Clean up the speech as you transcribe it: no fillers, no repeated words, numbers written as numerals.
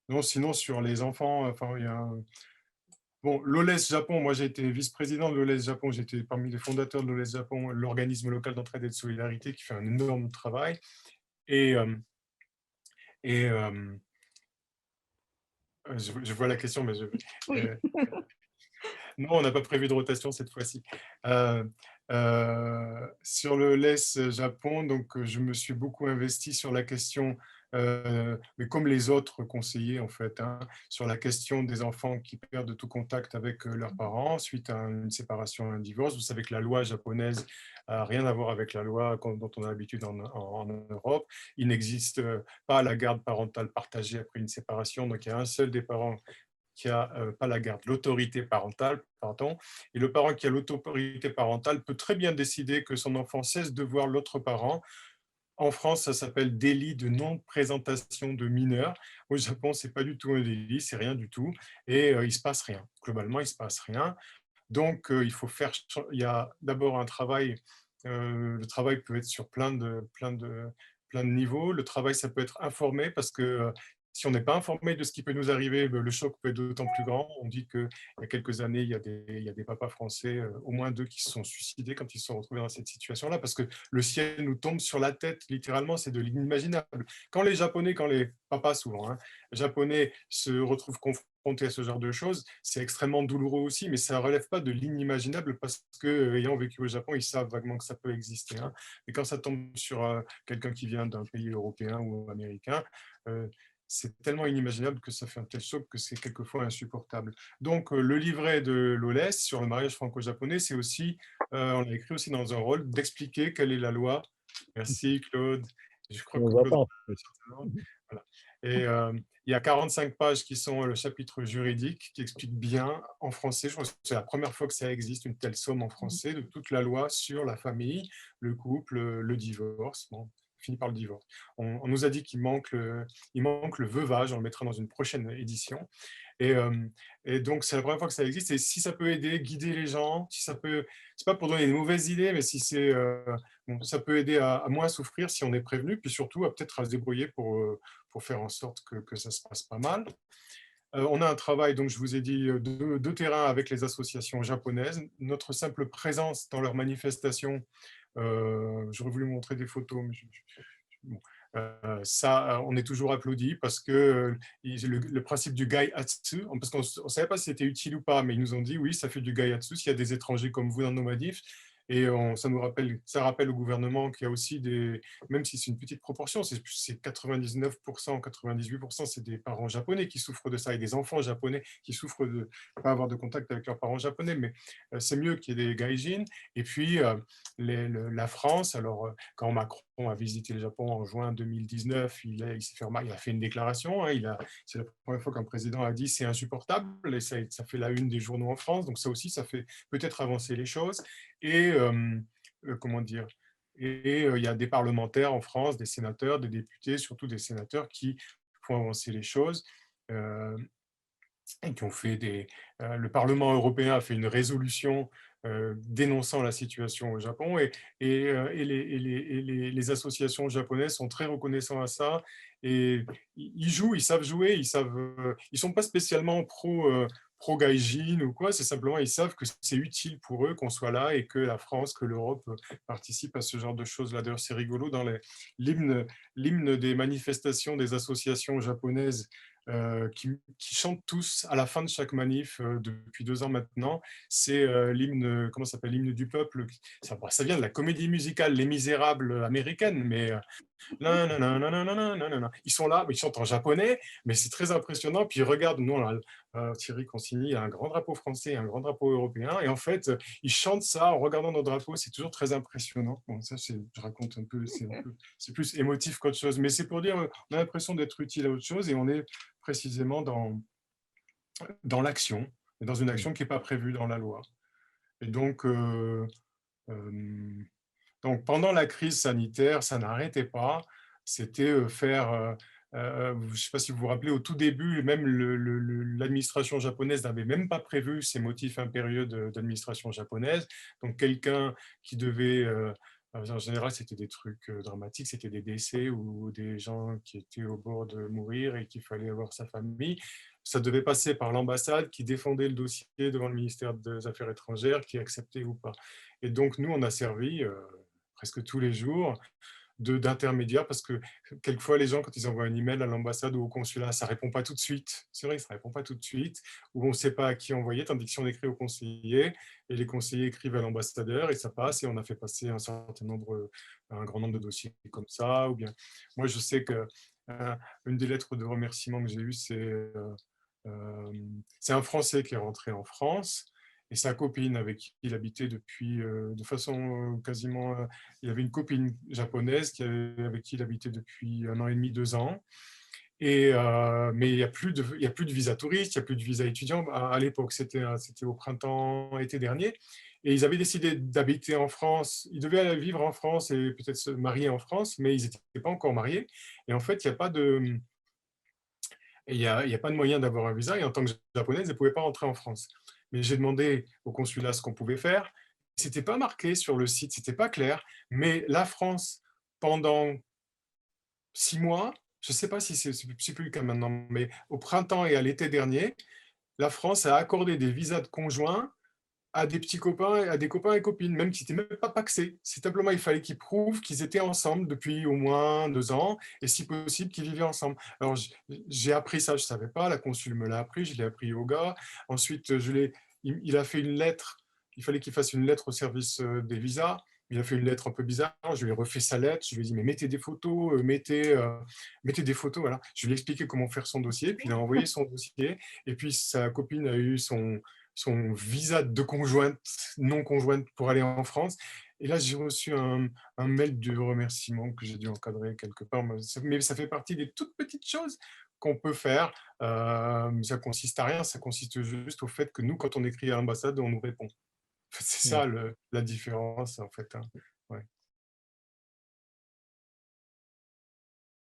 Non, sinon sur les enfants, enfin, il y a bon, l'OLES Japon, moi j'ai été vice-président de l'OLES Japon, j'étais parmi les fondateurs de l'OLES Japon, l'organisme local d'entraide et de solidarité qui fait un énorme travail. Et, et je vois la question, mais Oui. euh, non, on n'a pas prévu de rotation cette fois-ci. Euh, sur le LES Japon, donc je me suis beaucoup investi sur la question, mais comme les autres conseillers en fait, hein, sur la question des enfants qui perdent tout contact avec leurs parents suite à une séparation, un divorce. Vous savez que la loi japonaise n'a rien à voir avec la loi dont on a l'habitude en Europe. Il n'existe pas la garde parentale partagée après une séparation, donc il y a un seul des parents qui a pas la garde, l'autorité parentale, pardon, et le parent qui a l'autorité parentale peut très bien décider que son enfant cesse de voir l'autre parent. En France, ça s'appelle délit de non-présentation de mineurs. Au Japon, c'est pas du tout un délit, c'est rien du tout, et il se passe rien. Globalement, il se passe rien. Donc, il faut faire. Il y a d'abord un travail. Le travail peut être sur plein de niveaux. Le travail, ça peut être informé parce que si on n'est pas informé de ce qui peut nous arriver, le choc peut être d'autant plus grand. On dit qu'il y a quelques années, il y a des papas français, au moins deux, qui se sont suicidés quand ils se sont retrouvés dans cette situation-là, parce que le ciel nous tombe sur la tête, littéralement, c'est de l'inimaginable. Quand les Japonais, quand les papas souvent, hein, Japonais se retrouvent confrontés à ce genre de choses, c'est extrêmement douloureux aussi, mais ça ne relève pas de l'inimaginable parce que, ayant vécu au Japon, ils savent vaguement que ça peut exister, hein. Et quand ça tombe sur quelqu'un qui vient d'un pays européen ou américain, euh, c'est tellement inimaginable que ça fait un tel choc que c'est quelquefois insupportable. Donc, le livret de Lolès sur le mariage franco-japonais, c'est aussi, on l'a écrit aussi dans un rôle, d'expliquer quelle est la loi. Merci Claude. Je crois On ne que voit Claude... pas, en fait. Voilà. Et il y a 45 pages qui sont le chapitre juridique qui explique bien en français, je crois que c'est la première fois que ça existe, une telle somme en français, de toute la loi sur la famille, le couple, le divorce. Bon, fini par le divorce. On nous a dit il manque le veuvage, on le mettra dans une prochaine édition. Et, et donc, c'est la première fois que ça existe. Et si ça peut aider, guider les gens, si ça peut, c'est pas pour donner des mauvaises idées, mais si c'est, bon, ça peut aider à moins souffrir si on est prévenu, puis surtout à peut-être à se débrouiller pour faire en sorte que ça se passe pas mal. On a un travail, donc je vous ai dit, de terrain avec les associations japonaises. Notre simple présence dans leurs manifestations, j'aurais voulu montrer des photos, mais bon, ça, on est toujours applaudi parce que le principe du gaiatsu, parce qu'on ne savait pas si c'était utile ou pas, mais ils nous ont dit oui, ça fait du gaiatsu s'il y a des étrangers comme vous dans nos manifs. Et ça rappelle au gouvernement qu'il y a aussi des, même si c'est une petite proportion, c'est 99%, 98%, c'est des parents japonais qui souffrent de ça et des enfants japonais qui souffrent de ne pas avoir de contact avec leurs parents japonais. Mais c'est mieux qu'il y ait des gaijins. Et puis, la France, alors quand Macron a visité le Japon en juin 2019, il a fait une déclaration. Hein, c'est la première fois qu'un président a dit c'est insupportable et ça fait la une des journaux en France. Donc ça aussi, ça fait peut-être avancer les choses. Et comment dire, et il y a des parlementaires en France, des sénateurs, des députés, surtout des sénateurs qui font avancer les choses. Euh, et qui ont fait le Parlement européen a fait une résolution dénonçant la situation au Japon les associations japonaises sont très reconnaissants à ça et ils jouent, ils savent jouer, ils sont pas spécialement pro gaijin ou quoi, c'est simplement ils savent que c'est utile pour eux qu'on soit là et que la France, que l'Europe participe à ce genre de choses-là. D'ailleurs, c'est rigolo dans l'hymne des manifestations des associations japonaises qui chantent tous à la fin de chaque manif depuis 2 ans maintenant. C'est l'hymne, comment ça s'appelle, l'hymne du peuple. Ça vient de la comédie musicale Les Misérables américaine, mais ils sont là, mais ils chantent en japonais, mais c'est très impressionnant. Puis regarde, nous, là, Thierry Consigny, il y a un grand drapeau français, un grand drapeau européen, et en fait, ils chantent ça en regardant nos drapeaux, c'est toujours très impressionnant. Bon, ça, je raconte c'est plus émotif qu'autre chose, mais c'est pour dire, on a l'impression d'être utile à autre chose, et on est précisément dans l'action, dans une action qui n'est pas prévue dans la loi. Et euh, donc, pendant la crise sanitaire, ça n'arrêtait pas. C'était faire, je ne sais pas si vous vous rappelez, au tout début, même l'administration japonaise n'avait même pas prévu ces motifs impérieux d'administration japonaise. Donc, quelqu'un qui devait En général, c'était des trucs dramatiques, c'était des décès ou des gens qui étaient au bord de mourir et qu'il fallait voir sa famille. Ça devait passer par l'ambassade qui défendait le dossier devant le ministère des Affaires étrangères, qui acceptait ou pas. Et donc, nous, on a servi presque tous les jours d'intermédiaire, parce que quelquefois, les gens, quand ils envoient un email à l'ambassade ou au consulat, ça ne répond pas tout de suite. C'est vrai, ça ne répond pas tout de suite, ou on ne sait pas à qui envoyer, tandis que si on écrit au conseiller, et les conseillers écrivent à l'ambassadeur, et ça passe, et on a fait passer un grand nombre de dossiers comme ça. Ou bien, moi, je sais que une des lettres de remerciement que j'ai eues, c'est un Français qui est rentré en France, et sa copine avec qui il habitait depuis, de façon quasiment, il avait une copine japonaise avec qui il habitait depuis 1 an et demi, 2 ans. Mais il y a plus de visa touriste, il n'y a plus de visa étudiant. À l'époque, c'était au printemps, été dernier. Et ils avaient décidé d'habiter en France. Ils devaient aller vivre en France et peut-être se marier en France, mais ils n'étaient pas encore mariés. Et en fait, il y a pas de moyen d'avoir un visa. Et en tant que japonaise, ils ne pouvaient pas rentrer en France. Mais j'ai demandé au consulat ce qu'on pouvait faire. C'était pas marqué sur le site, c'était pas clair. Mais la France, pendant 6 mois, je ne sais pas si c'est plus le cas maintenant, mais au printemps et à l'été dernier, la France a accordé des visas de conjoints à des petits copains, à des copains et copines, même qui n'étaient même pas pacsés. C'est simplement, il fallait qu'ils prouvent qu'ils étaient ensemble depuis au moins 2 ans, et si possible, qu'ils vivaient ensemble. Alors, j'ai appris ça, je ne savais pas, la consul me l'a appris, je l'ai appris au gars. Ensuite, il a fait une lettre, il fallait qu'il fasse une lettre au service des visas. Il a fait une lettre un peu bizarre, je lui ai refait sa lettre, je lui ai dit, mais mettez des photos, mettez des photos, voilà. Je lui ai expliqué comment faire son dossier, puis il a envoyé son dossier, et puis sa copine a eu son visa de conjointe, non conjointe pour aller en France. Et là, j'ai reçu un mail de remerciement que j'ai dû encadrer quelque part. Mais ça fait partie des toutes petites choses qu'on peut faire. Ça consiste à rien, ça consiste juste au fait que nous, quand on écrit à l'ambassade, on nous répond. C'est Oui. ça la différence, en fait, hein.